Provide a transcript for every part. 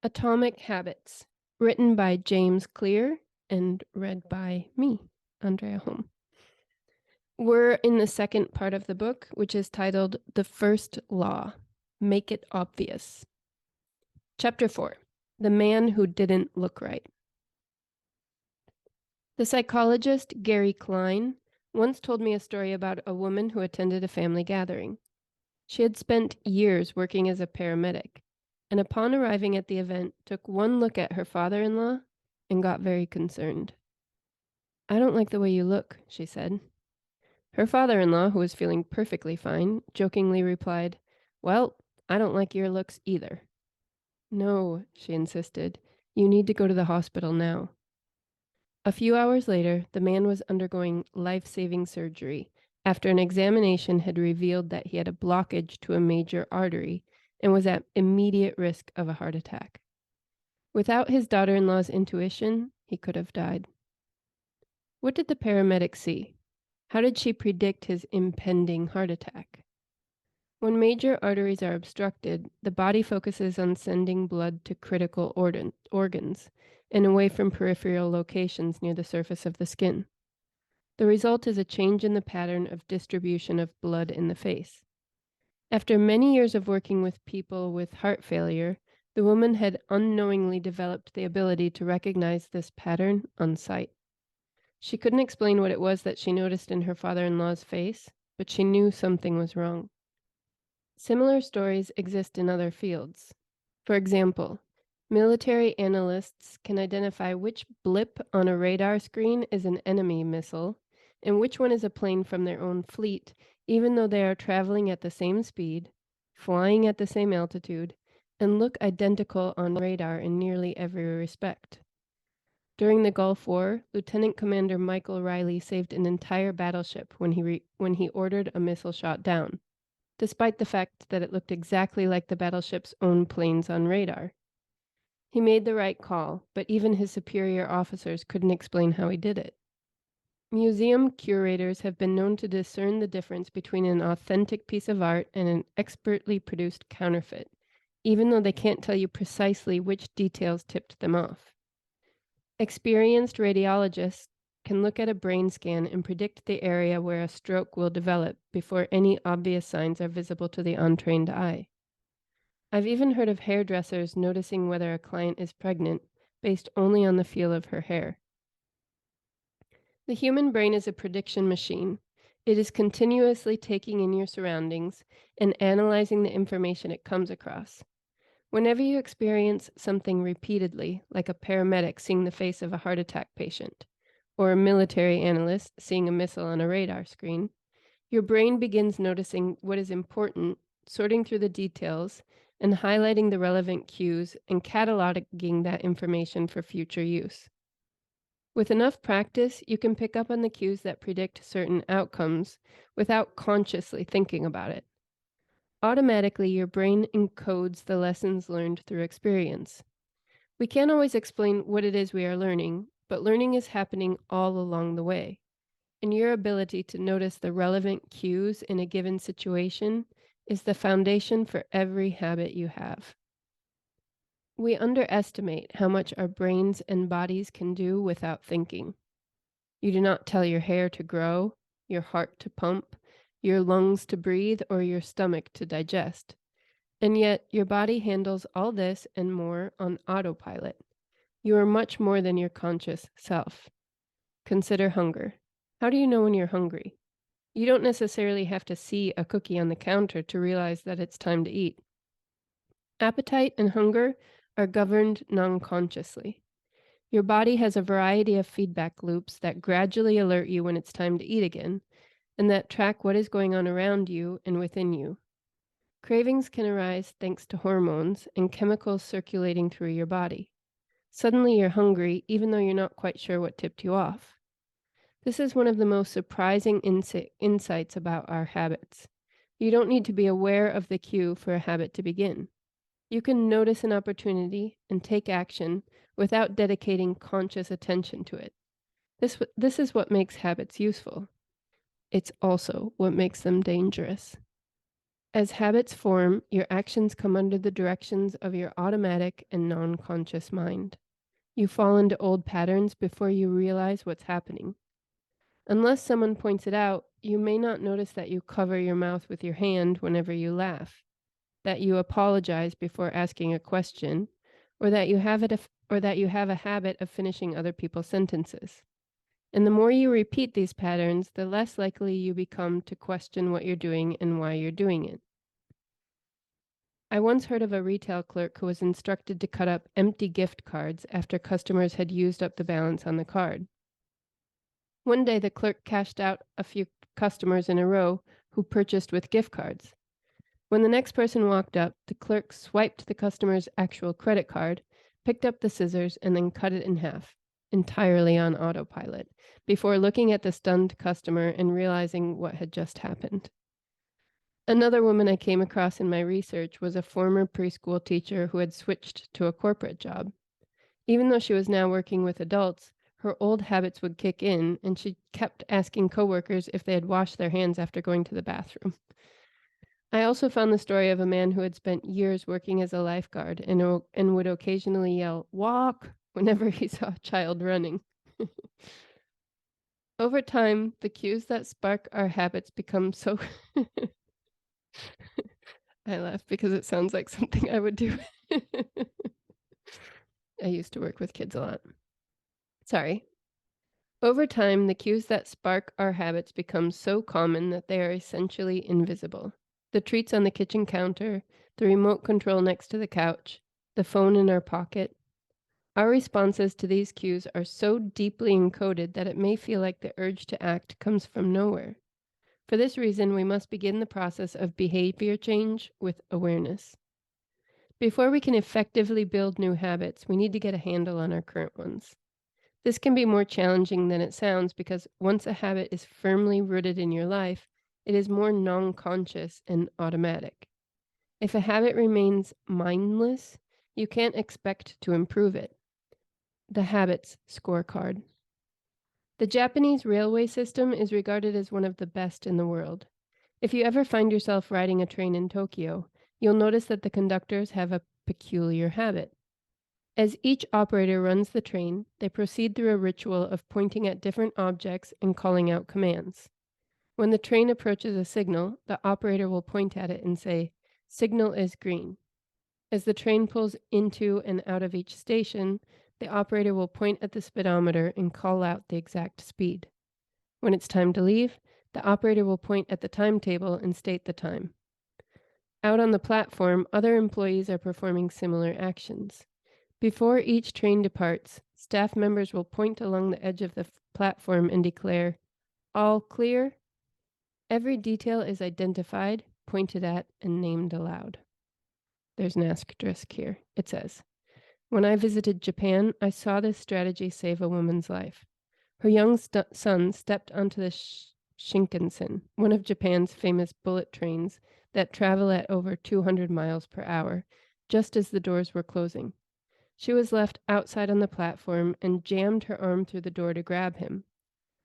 Atomic Habits, written by James Clear and read by me, Andrea Holm. We're in the second part of the book, which is titled The First Law, Make It Obvious. Chapter 4, The Man Who Didn't Look Right. The psychologist Gary Klein once told me a story about a woman who attended a family gathering. She had spent years working as a paramedic, and upon arriving at the event, took one look at her father-in-law and got very concerned. "I don't like the way you look," she said. Her father-in-law, who was feeling perfectly fine, jokingly replied, "Well, I don't like your looks either." "No," she insisted. "You need to go to the hospital now." A few hours later, the man was undergoing life-saving surgery after an examination had revealed that he had a blockage to a major artery and was at immediate risk of a heart attack. Without his daughter-in-law's intuition, he could have died. What did the paramedic see? How did she predict his impending heart attack? When major arteries are obstructed, the body focuses on sending blood to critical organs and away from peripheral locations near the surface of the skin. The result is a change in the pattern of distribution of blood in the face. After many years of working with people with heart failure, the woman had unknowingly developed the ability to recognize this pattern on sight. She couldn't explain what it was that she noticed in her father-in-law's face, but she knew something was wrong. Similar stories exist in other fields. For example, military analysts can identify which blip on a radar screen is an enemy missile and which one is a plane from their own fleet, even though they are traveling at the same speed, flying at the same altitude, and look identical on radar in nearly every respect. During the Gulf War, Lieutenant Commander Michael Riley saved an entire battleship when he ordered a missile shot down, despite the fact that it looked exactly like the battleship's own planes on radar. He made the right call, but even his superior officers couldn't explain how he did it. Museum curators have been known to discern the difference between an authentic piece of art and an expertly produced counterfeit, even though they can't tell you precisely which details tipped them off. Experienced radiologists can look at a brain scan and predict the area where a stroke will develop before any obvious signs are visible to the untrained eye. I've even heard of hairdressers noticing whether a client is pregnant based only on the feel of her hair. The human brain is a prediction machine. It is continuously taking in your surroundings and analyzing the information it comes across. Whenever you experience something repeatedly, like a paramedic seeing the face of a heart attack patient, or a military analyst seeing a missile on a radar screen, your brain begins noticing what is important, sorting through the details, and highlighting the relevant cues and cataloging that information for future use. With enough practice, you can pick up on the cues that predict certain outcomes without consciously thinking about it. Automatically, your brain encodes the lessons learned through experience. We can't always explain what it is we are learning, but learning is happening all along the way. And your ability to notice the relevant cues in a given situation is the foundation for every habit you have. We underestimate how much our brains and bodies can do without thinking. You do not tell your hair to grow, your heart to pump, your lungs to breathe, or your stomach to digest. And yet, your body handles all this and more on autopilot. You are much more than your conscious self. Consider hunger. How do you know when you're hungry? You don't necessarily have to see a cookie on the counter to realize that it's time to eat. Appetite and hunger are governed non-consciously. Your body has a variety of feedback loops that gradually alert you when it's time to eat again, and that track what is going on around you and within you. Cravings can arise thanks to hormones and chemicals circulating through your body. Suddenly you're hungry, even though you're not quite sure what tipped you off. This is one of the most surprising insights about our habits. You don't need to be aware of the cue for a habit to begin. You can notice an opportunity and take action without dedicating conscious attention to it. This is what makes habits useful. It's also what makes them dangerous. As habits form, your actions come under the directions of your automatic and non-conscious mind. You fall into old patterns before you realize what's happening. Unless someone points it out, you may not notice that you cover your mouth with your hand whenever you laugh, that you apologize before asking a question, or that you have a habit of finishing other people's sentences. And the more you repeat these patterns, the less likely you become to question what you're doing and why you're doing it. I once heard of a retail clerk who was instructed to cut up empty gift cards after customers had used up the balance on the card. One day, the clerk cashed out a few customers in a row who purchased with gift cards. When the next person walked up, the clerk swiped the customer's actual credit card, picked up the scissors, and then cut it in half, entirely on autopilot, before looking at the stunned customer and realizing what had just happened. Another woman I came across in my research was a former preschool teacher who had switched to a corporate job. Even though she was now working with adults, her old habits would kick in, and she kept asking coworkers if they had washed their hands after going to the bathroom. I also found the story of a man who had spent years working as a lifeguard and would occasionally yell, "Walk!" whenever he saw a child running. Over time, the cues that spark our habits become so I laugh because it sounds like something I would do. I used to work with kids a lot. Sorry. Over time, the cues that spark our habits become so common that they are essentially invisible. The treats on the kitchen counter, the remote control next to the couch, the phone in our pocket. Our responses to these cues are so deeply encoded that it may feel like the urge to act comes from nowhere. For this reason, we must begin the process of behavior change with awareness. Before we can effectively build new habits, we need to get a handle on our current ones. This can be more challenging than it sounds because once a habit is firmly rooted in your life, it is more non-conscious and automatic. If a habit remains mindless, you can't expect to improve it. The habits scorecard. The Japanese railway system is regarded as one of the best in the world. If you ever find yourself riding a train in Tokyo, you'll notice that the conductors have a peculiar habit. As each operator runs the train, they proceed through a ritual of pointing at different objects and calling out commands. When the train approaches a signal, the operator will point at it and say, "Signal is green." As the train pulls into and out of each station, the operator will point at the speedometer and call out the exact speed. When it's time to leave, the operator will point at the timetable and state the time. Out on the platform, other employees are performing similar actions. Before each train departs, staff members will point along the edge of the platform and declare, "All clear." Every detail is identified, pointed at, and named aloud. There's an asterisk here. It says, "When I visited Japan, I saw this strategy save a woman's life. Her young son stepped onto the Shinkansen, one of Japan's famous bullet trains that travel at over 200 miles per hour, just as the doors were closing. She was left outside on the platform and jammed her arm through the door to grab him.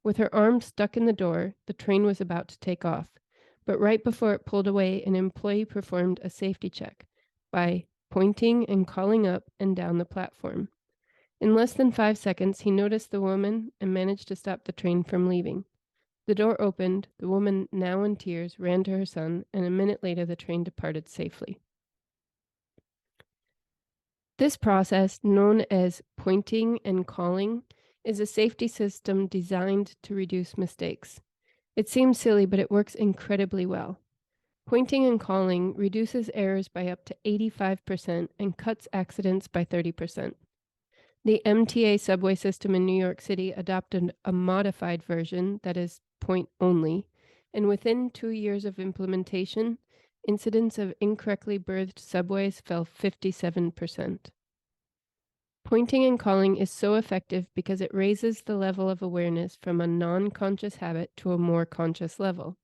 With her arm stuck in the door, the train was about to take off, but right before it pulled away, an employee performed a safety check by pointing and calling up and down the platform. In less than 5 seconds, he noticed the woman and managed to stop the train from leaving. The door opened, the woman, now in tears, ran to her son, and a minute later the train departed safely." This process, known as pointing and calling, is a safety system designed to reduce mistakes. It seems silly, but it works incredibly well. Pointing and calling reduces errors by up to 85% and cuts accidents by 30%. The MTA subway system in New York City adopted a modified version that is point only, and within 2 years of implementation, incidents of incorrectly berthed subways fell 57%. Pointing and calling is so effective because it raises the level of awareness from a non-conscious habit to a more conscious level.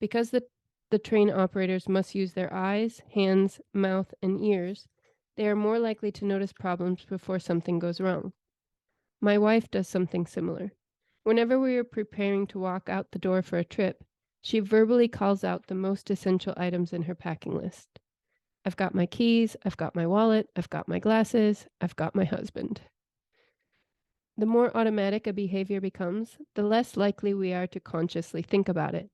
Because the train operators must use their eyes, hands, mouth, and ears, they are more likely to notice problems before something goes wrong. My wife does something similar. Whenever we are preparing to walk out the door for a trip, She verbally calls out the most essential items in her packing list. I've got my keys, I've got my wallet, I've got my glasses, I've got my husband. The more automatic a behavior becomes, the less likely we are to consciously think about it.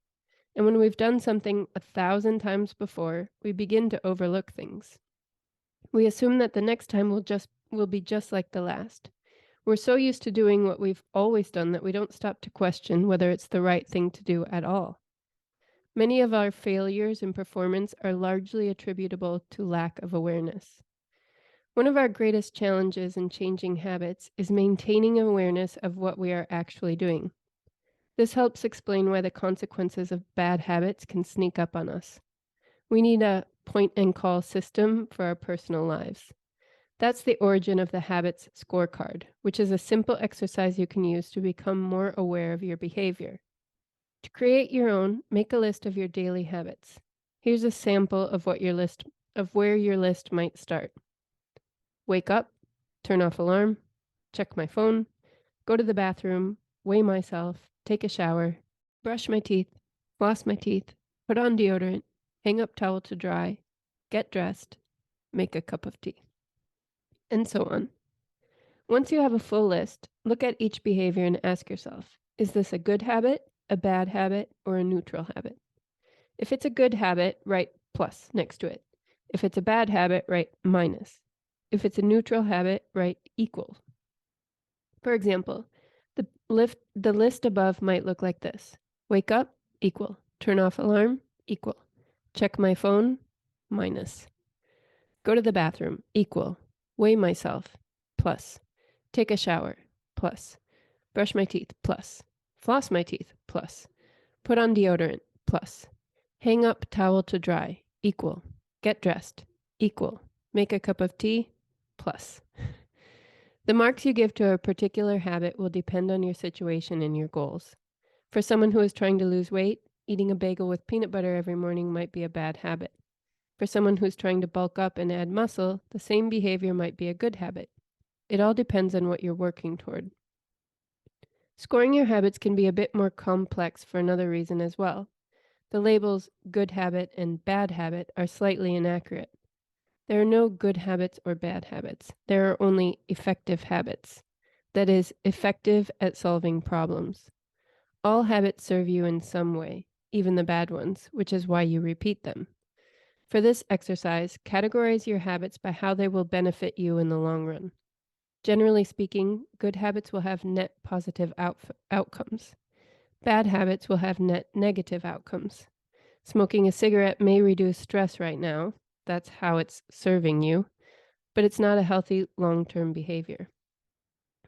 And when we've done something 1,000 times before, we begin to overlook things. We assume that the next time will be just like the last. We're so used to doing what we've always done that we don't stop to question whether it's the right thing to do at all. Many of our failures in performance are largely attributable to lack of awareness. One of our greatest challenges in changing habits is maintaining awareness of what we are actually doing. This helps explain why the consequences of bad habits can sneak up on us. We need a point and call system for our personal lives. That's the origin of the habits scorecard, which is a simple exercise you can use to become more aware of your behavior. To create your own, make a list of your daily habits. Here's a sample of where your list might start. Wake up, turn off alarm, check my phone, go to the bathroom, weigh myself, take a shower, brush my teeth, floss my teeth, put on deodorant, hang up towel to dry, get dressed, make a cup of tea, and so on. Once you have a full list, look at each behavior and ask yourself, is this a good habit, a bad habit, or a neutral habit? If it's a good habit, write plus next to it. If it's a bad habit, write minus. If it's a neutral habit, write equal. For example, the list above might look like this. Wake up, equal. Turn off alarm, equal. Check my phone, minus. Go to the bathroom, equal. Weigh myself, plus. Take a shower, plus. Brush my teeth, plus. Floss my teeth, plus. Put on deodorant, plus. Hang up towel to dry, equal. Get dressed, equal. Make a cup of tea, plus. The marks you give to a particular habit will depend on your situation and your goals. For someone who is trying to lose weight, eating a bagel with peanut butter every morning might be a bad habit. For someone who's trying to bulk up and add muscle, the same behavior might be a good habit. It all depends on what you're working toward. Scoring your habits can be a bit more complex for another reason as well. The labels good habit and bad habit are slightly inaccurate. There are no good habits or bad habits. There are only effective habits. That is, effective at solving problems. All habits serve you in some way, even the bad ones, which is why you repeat them. For this exercise, categorize your habits by how they will benefit you in the long run. Generally speaking, good habits will have net positive outcomes. Bad habits will have net negative outcomes. Smoking a cigarette may reduce stress right now. That's how it's serving you, but it's not a healthy long-term behavior.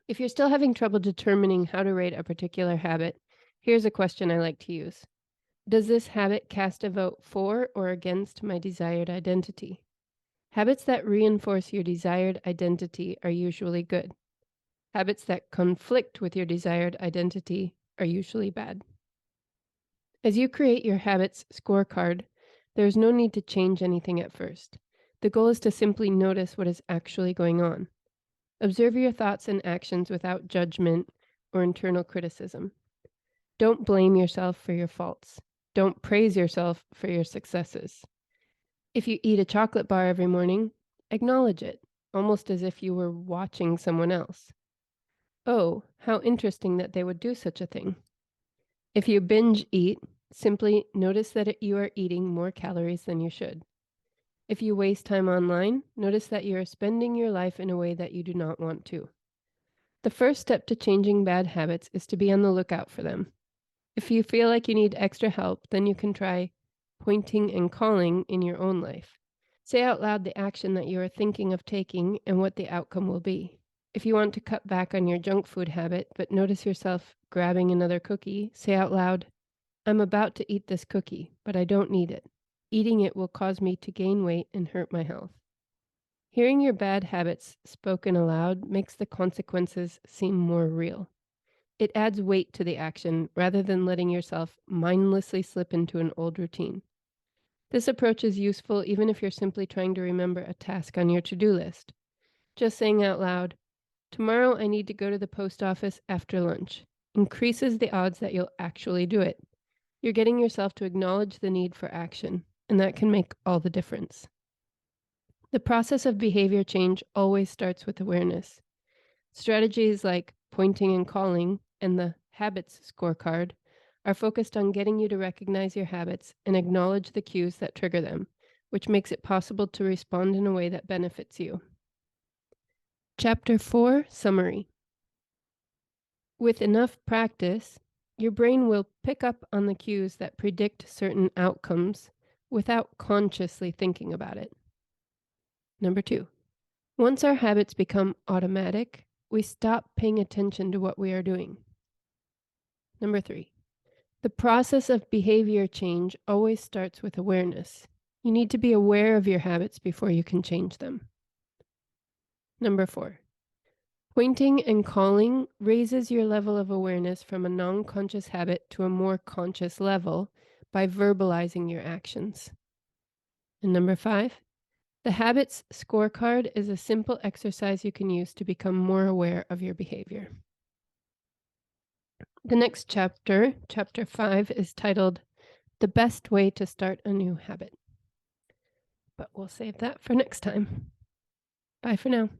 If you're still having trouble determining how to rate a particular habit, here's a question I like to use. Does this habit cast a vote for or against my desired identity? Habits that reinforce your desired identity are usually good. Habits that conflict with your desired identity are usually bad. As you create your habits scorecard, there is no need to change anything at first. The goal is to simply notice what is actually going on. Observe your thoughts and actions without judgment or internal criticism. Don't blame yourself for your faults. Don't praise yourself for your successes. If you eat a chocolate bar every morning, acknowledge it, almost as if you were watching someone else. Oh, how interesting that they would do such a thing. If you binge eat, simply notice that you are eating more calories than you should. If you waste time online, notice that you are spending your life in a way that you do not want to. The first step to changing bad habits is to be on the lookout for them. If you feel like you need extra help, then you can try pointing and calling in your own life. Say out loud the action that you are thinking of taking and what the outcome will be. If you want to cut back on your junk food habit, but notice yourself grabbing another cookie, say out loud, I'm about to eat this cookie, but I don't need it. Eating it will cause me to gain weight and hurt my health. Hearing your bad habits spoken aloud makes the consequences seem more real. It adds weight to the action rather than letting yourself mindlessly slip into an old routine. This approach is useful even if you're simply trying to remember a task on your to-do list. Just saying out loud, tomorrow I need to go to the post office after lunch, increases the odds that you'll actually do it. You're getting yourself to acknowledge the need for action, and that can make all the difference. The process of behavior change always starts with awareness. Strategies like pointing and calling and the habits scorecard are focused on getting you to recognize your habits and acknowledge the cues that trigger them, which makes it possible to respond in a way that benefits you. Chapter 4, Summary. With enough practice, your brain will pick up on the cues that predict certain outcomes without consciously thinking about it. Number 2. Once our habits become automatic, we stop paying attention to what we are doing. Number 3. The process of behavior change always starts with awareness. You need to be aware of your habits before you can change them. Number 4. Pointing and calling raises your level of awareness from a non-conscious habit to a more conscious level by verbalizing your actions. And number 5, the habits scorecard is a simple exercise you can use to become more aware of your behavior. The next chapter, chapter 5, is titled The Best Way to Start a New Habit. But we'll save that for next time. Bye for now.